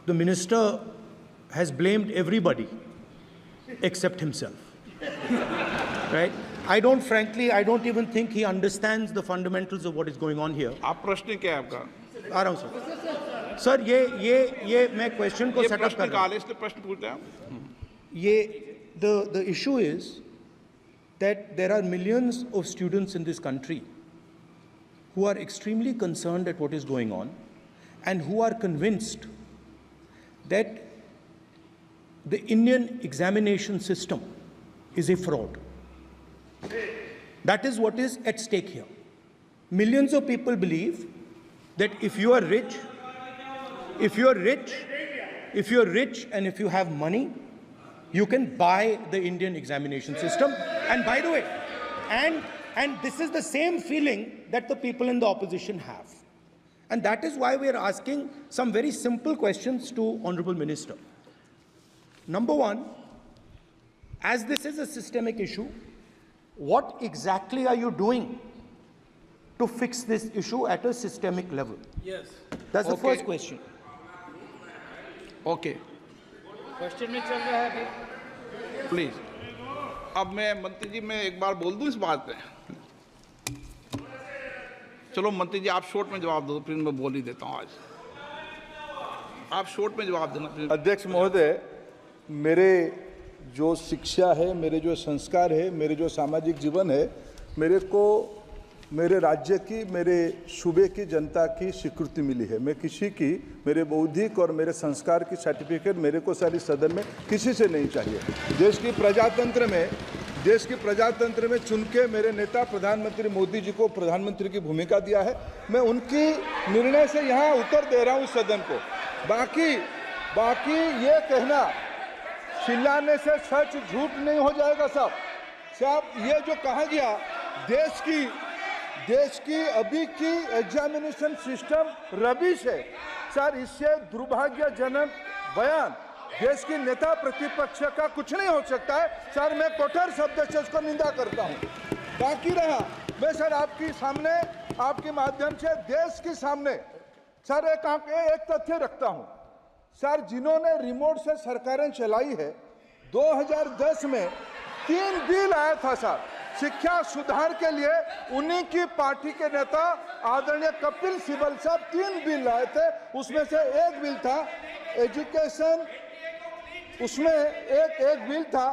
the minister has blamed everybody except himself. Right? I don't even think he understands the fundamentals of what is going on here. आप प्रश्न क्या है आपका? आ रहा हूं sir ये मैं क्वेश्चन को सेटअप कर रहा हूं। इसलिए प्रश्न पूछते हैं। the issue is that there are millions of students in this country who are extremely concerned at what is going on and who are convinced that the Indian examination system is a fraud. That is what is at stake here. Millions of people believe that if you are rich and if you have money, you can buy the Indian examination system. And by the way, and this is the same feeling that the people in the opposition have. And that is why we are asking some very simple questions to Honorable Minister. Number one, as this is a systemic issue, what exactly are you doing to fix this issue at a systemic level? Yes. That's the first question. Okay, question में चल रहा है अभी। Please. अब मैं मंत्री जी मैं एक बार बोल दूं इस बात पे। चलो मंत्री जी आप शॉर्ट में जवाब दो, फिर मैं बोल ही देता हूं। आज आप शॉर्ट में जवाब देना। अध्यक्ष महोदय, मेरे जो शिक्षा है, मेरे जो संस्कार है, मेरे जो सामाजिक जीवन है, मेरे को मेरे राज्य की, मेरे सूबे की जनता की स्वीकृति मिली है। मैं किसी की, मेरे बौद्धिक और मेरे संस्कार की सर्टिफिकेट मेरे को सारी सदन में किसी से नहीं चाहिए। देश की प्रजातंत्र में चुन के मेरे नेता प्रधानमंत्री मोदी जी को प्रधानमंत्री की भूमिका दिया है। मैं उनकी निर्णय से यहाँ उत्तर दे रहा हूँ सदन को। बाकी ये कहना चिल्लाने से सच झूठ नहीं हो जाएगा साहब। ये जो कहा गया देश की अभी की एग्जामिनेशन सिस्टम रबिश है सर, इससे दुर्भाग्यजनक बयान देश की नेता प्रतिपक्ष का कुछ नहीं हो सकता है सर। मैं कठोर शब्द से उसको निंदा करता हूं। बाकी रहा, मैं सर आपके सामने, आपके माध्यम से देश के सामने सर एक तथ्य रखता हूं सर। जिन्होंने रिमोट से सरकारें चलाई है, 2010 में 3 बिल आया था सर शिक्षा सुधार के लिए। उन्हीं की पार्टी के नेता आदरणीय कपिल सिब्बल साहब 3 बिल लाए थे। उसमें से एक बिल था एजुकेशन, उसमें एक बिल था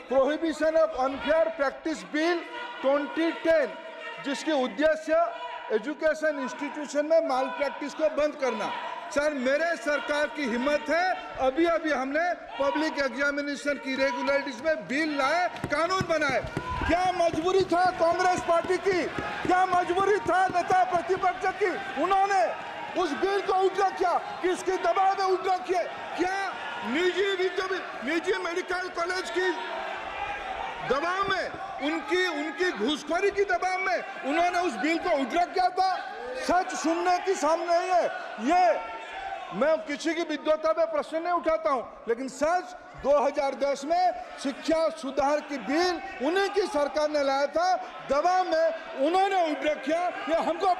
prohibition of unfair practice bill 2010, जिसके उद्देश्य एजुकेशन इंस्टीट्यूशन में माल प्रैक्टिस को बंद करना। सर मेरे सरकार की हिम्मत है, अभी हमने पब्लिक एग्जामिनेशन की रेगुलरिटीज में बिल लाए, कानून बनाए। क्या मजबूरी था कांग्रेस पार्टी की, क्या मजबूरी था नेता प्रतिपक्ष की? उन्होंने उस बिल को उल्टा किया, किसके दबाव में उल्टा किया? क्या निजी मेडिकल कॉलेज की दबाव में, उनकी घूसखोरी की दबाव में उन्होंने उस बिल को उल्टा किया था? सच सुनने की सामने नहीं है। ये मैं किसी की विद्वता पे प्रश्न नहीं उठाता हूं, लेकिन सच 2010 में शिक्षा सुधार की बिल उन्हीं की सरकार ने लाया था, दबाव में उन्होंने उल्टा किया। ये हमको